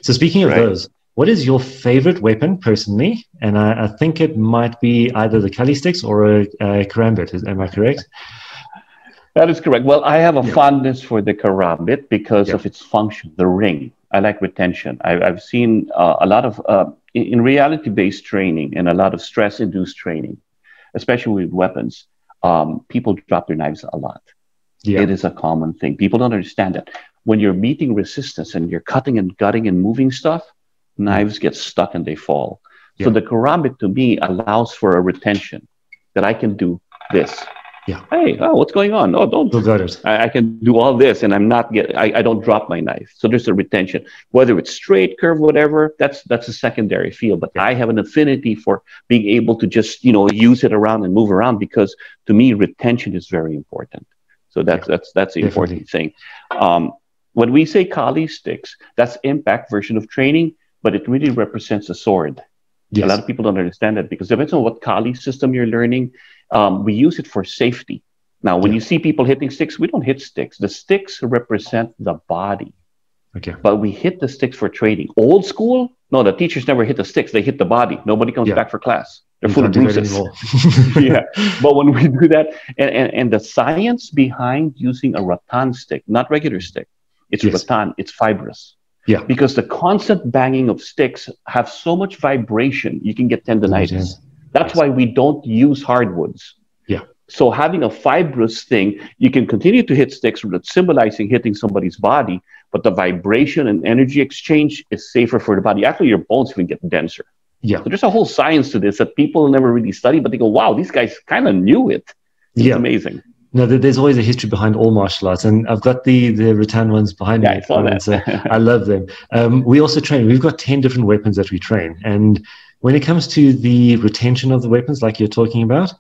So speaking of Right. those, what is your favorite weapon personally? And I think it might be either the Kali sticks or a karambit. Am I correct? That is correct. Well, I have a Yeah. fondness for the karambit because Yeah. of its function, the ring. I like retention. I've seen a lot of, in reality-based training and a lot of stress-induced training, especially with weapons, people drop their knives a lot. Yeah. It is a common thing. People don't understand that. When you're meeting resistance and you're cutting and gutting and moving stuff, Mm. knives get stuck and they fall. So Yeah. the karambit to me allows for a retention that I can do this. Yeah. Hey, oh, what's going on? Oh, don't. Still got it. I can do all this and I'm not get. I don't drop my knife. So there's a retention, whether it's straight, curve, whatever. That's a secondary field. But Yeah. I have an affinity for being able to just use it around and move around because to me retention is very important. So that's Yeah. that's the Definitely. important thing. When we say Kali sticks, that's impact version of training, but it really represents a sword. A lot Yes. of people don't understand that because depends on what Kali system you're learning. We use it for safety. Now, when Yeah. you see people hitting sticks, we don't hit sticks. The sticks represent the body, Okay. but we hit the sticks for training. Old school, no, the teachers never hit the sticks. They hit the body. Nobody comes Yeah. back for class. They're You full can't of do that bruises. anymore. Yeah. But when we do that, and the science behind using a rattan stick, not regular stick, it's Yes. rattan, it's fibrous. Yeah. Because the constant banging of sticks have so much vibration, you can get tendonitis. That's Yes. why we don't use hardwoods. Yeah. So having a fibrous thing, you can continue to hit sticks, that's symbolizing hitting somebody's body, but the vibration and energy exchange is safer for the body. Actually, your bones even get denser. Yeah. So there's a whole science to this that people never really study, but they go, wow, these guys kind of knew it. It's Yeah. amazing. No, there's always a history behind all martial arts, and I've got the rattan ones behind Yeah, me. I saw that. So I love them. We also train. We've got 10 different weapons that we train, and when it comes to the retention of the weapons, like you're talking about,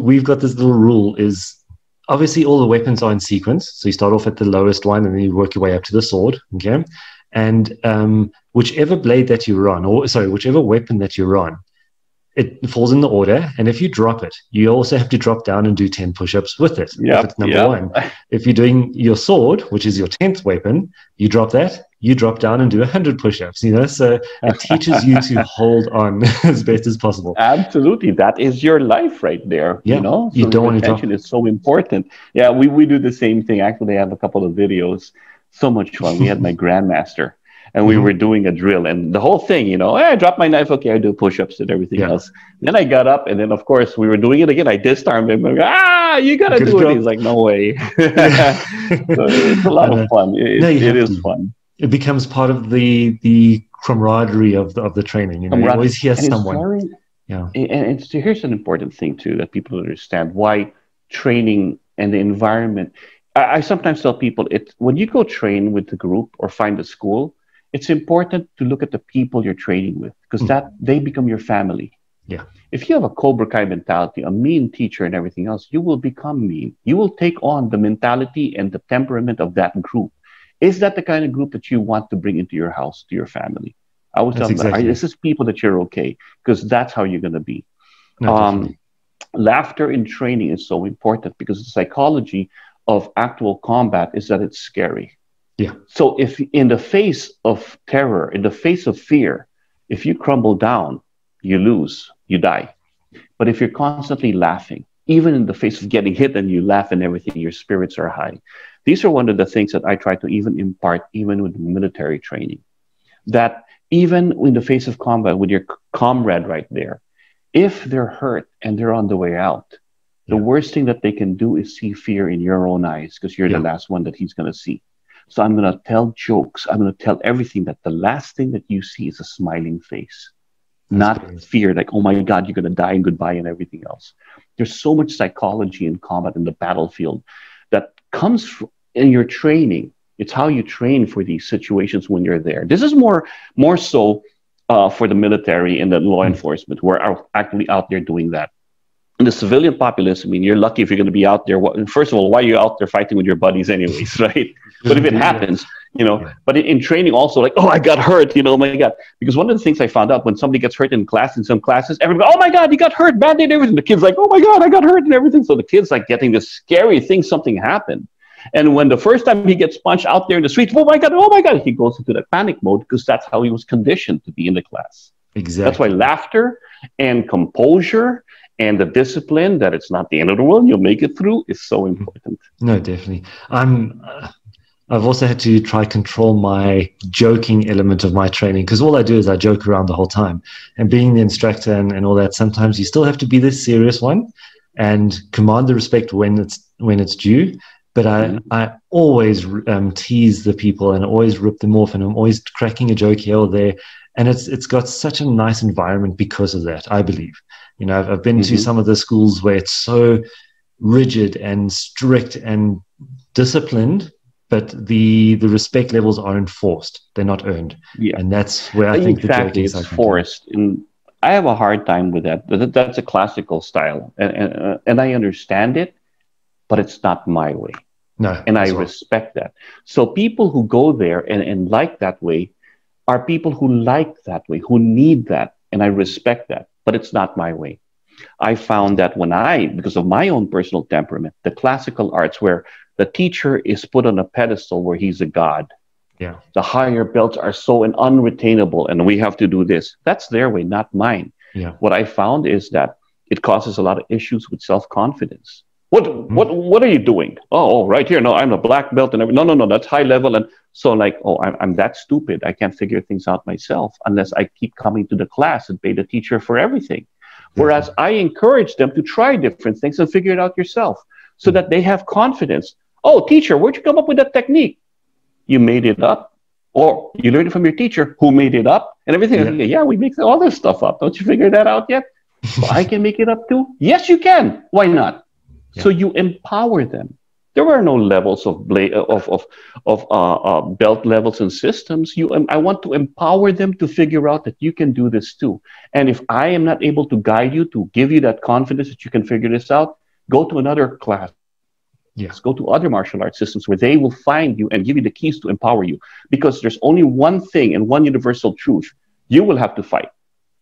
we've got this little rule: is obviously all the weapons are in sequence. So you start off at the lowest one, and then you work your way up to the sword. Okay, and whichever blade that you're on, or sorry, whichever weapon that you're on, it falls in the order, and if you drop it, you also have to drop down and do 10 push-ups with it. Yep, If it's number yep. one. If you're doing your sword, which is your 10th weapon, you drop that, you drop down and do 100 push-ups, so it teaches you to hold on as best as possible. Absolutely. That is your life right there. Yeah, you So don't want to drop. retention is so important. Yeah, we do the same thing. Actually, I have a couple of videos. So much fun. We had my grandmaster and we Mhm. were doing a drill and the whole thing, hey, I dropped my knife. Okay, I do push-ups and everything Yeah. else. Then I got up and then of course we were doing it again. I disarmed him. You gotta Good do it. job. He's like, no way. So it's a lot of fun. No, you It have is to. fun. It becomes part of the camaraderie of the training. You always hear And it's someone. very, Yeah. and here's an important thing too that people understand why training and the environment. I sometimes tell people when you go train with the group or find a school, it's important to look at the people you're training with because that they become your family. Yeah. If you have a Cobra Kai mentality, a mean teacher and everything else, you will become mean. You will take on the mentality and the temperament of that group. Is that the kind of group that you want to bring into your house, to your family? I would tell That's them, exactly. this is people that you're okay, because that's how you're going to be. No, definitely. Laughter in training is so important because the psychology of actual combat is that it's scary. Yeah. So if in the face of terror, in the face of fear, if you crumble down, you lose, you die. But if you're constantly laughing, even in the face of getting hit and you laugh and everything, your spirits are high. These are one of the things that I try to even impart, even with military training, that even in the face of combat with your comrade right there, if they're hurt and they're on the way out, the worst thing that they can do is see fear in your own eyes because you're the last one that he's going to see. So I'm going to tell jokes. I'm going to tell everything that the last thing that you see is a smiling face, not fear like, oh my God, you're going to die and goodbye and everything else. There's so much psychology in combat in the battlefield that comes in your training. It's how you train for these situations when you're there. This is more so for the military and the law enforcement who are actually out there doing that. In the civilian populace, I mean, you're lucky if you're going to be out there. First of all, why are you out there fighting with your buddies anyways, right? But if it happens, but in training also, like, oh, I got hurt, oh my God. Because one of the things I found out when somebody gets hurt in class, in some classes, everybody, oh my God, you got hurt, Band-Aid, everything. The kid's like, oh my God, I got hurt and everything. So the kid's like getting this scary thing, something happened. And when the first time he gets punched out there in the streets, oh my God, he goes into that panic mode because that's how he was conditioned to be in the class. Exactly. That's why laughter and composure and the discipline that it's not the end of the world, you'll make it through, is so important. No, definitely. I've also had to try control my joking element of my training, because all I do is I joke around the whole time. And being the instructor and all that, sometimes you still have to be this serious one and command the respect when it's due. But I always tease the people and always rip them off, and I'm always cracking a joke here or there. And it's got such a nice environment because of that, I believe. You know, I've been to some of the schools where it's so rigid and strict and disciplined, but the respect levels are enforced. They're not earned. Yeah. And that's where I think exactly it's forced. And I have a hard time with that. That's a classical style. And I understand it, but it's not my way. No. And I respect that. So people who go there and like that way are people who like that way, who need that. And I respect that, but it's not my way. I found that because of my own personal temperament, the classical arts where the teacher is put on a pedestal where he's a god. Yeah. The higher belts are so unretainable and we have to do this. That's their way, not mine. Yeah. What I found is that it causes a lot of issues with self-confidence. What are you doing? Oh, right here. No, I'm a black belt and everything. No, that's high level. And so like, oh, I'm that stupid. I can't figure things out myself unless I keep coming to the class and pay the teacher for everything. Whereas I encourage them to try different things and figure it out yourself so that they have confidence. Oh, teacher, where'd you come up with that technique? You made it up. Or you learned it from your teacher who made it up and everything. Yeah, we make all this stuff up. Don't you figure that out yet? Well, I can make it up too. Yes, you can. Why not? Yeah. So you empower them. There are no levels of belt levels and systems. I want to empower them to figure out that you can do this too. And if I am not able to guide you, to give you that confidence that you can figure this out, go to another class. Yes, go to other martial arts systems where they will find you and give you the keys to empower you. Because there's only one thing and one universal truth. You will have to fight,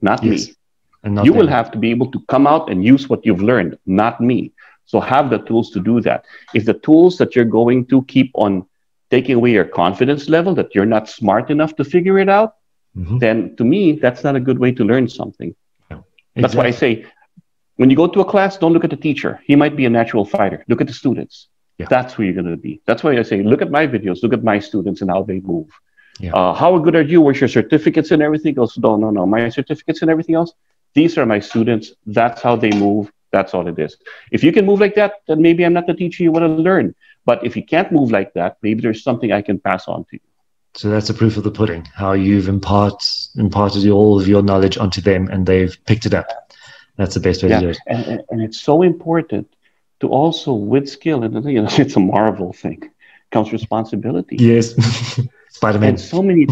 not me. And not you will have to be able to come out and use what you've learned, not me. So have the tools to do that. If the tools that you're going to keep on taking away your confidence level, that you're not smart enough to figure it out, then to me, that's not a good way to learn something. Yeah, exactly. That's why I say, when you go to a class, don't look at the teacher. He might be a natural fighter. Look at the students. Yeah. That's who you're going to be. That's why I say, look at my videos, look at my students and how they move. Yeah. How good are you? Where's your certificates and everything else? No. My certificates and everything else, these are my students. That's how they move. That's all it is. If you can move like that, then maybe I'm not the teacher you want to learn. But if you can't move like that, maybe there's something I can pass on to you. So that's the proof of the pudding, how you've imparted all of your knowledge onto them and they've picked it up. That's the best way to do it. And it's so important to also, with skill, and it's a Marvel thing, comes responsibility. Yes. Spider-Man. And so many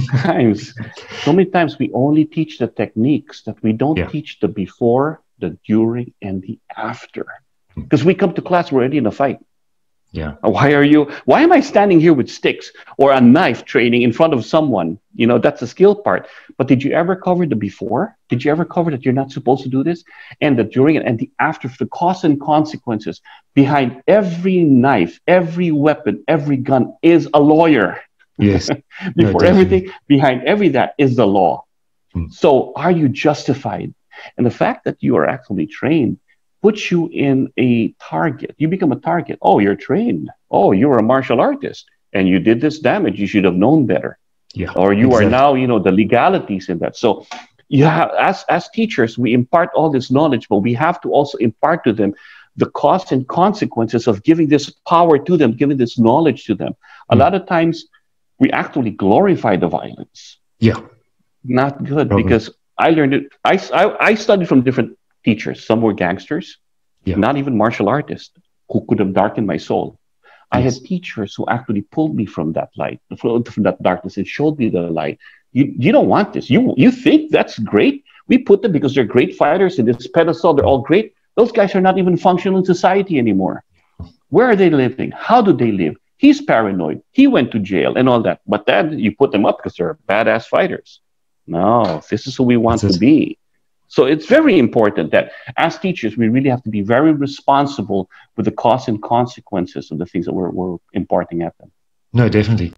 times we only teach the techniques that we don't teach the before, the during, and the after. Because we come to class, we're already in a fight. Yeah. Why am I standing here with sticks or a knife training in front of someone? That's the skill part. But did you ever cover the before? Did you ever cover that you're not supposed to do this? And the during and the after, the costs and consequences behind every knife, every weapon, every gun is a lawyer. Yes. Before everything, behind every that is the law. So are you justified? And the fact that you are actually trained puts you in a target. You become a target. Oh, you're trained. Oh, you're a martial artist and you did this damage. You should have known better. Yeah. Or you are now, the legalities in that. So you have, as teachers, we impart all this knowledge, but we have to also impart to them the costs and consequences of giving this power to them, giving this knowledge to them. A lot of times we actually glorify the violence. Yeah. Not good, because I learned it. I studied from different teachers. Some were gangsters, not even martial artists, who could have darkened my soul. I had teachers who actually pulled me from that light, from that darkness, and showed me the light. You don't want this. You think that's great? We put them because they're great fighters in this pedestal. They're all great. Those guys are not even functional in society anymore. Where are they living? How do they live? He's paranoid. He went to jail and all that. But then you put them up because they're badass fighters. No, this is who we want to be. So it's very important that as teachers, we really have to be very responsible with the costs and consequences of the things that we're imparting at them. No, definitely.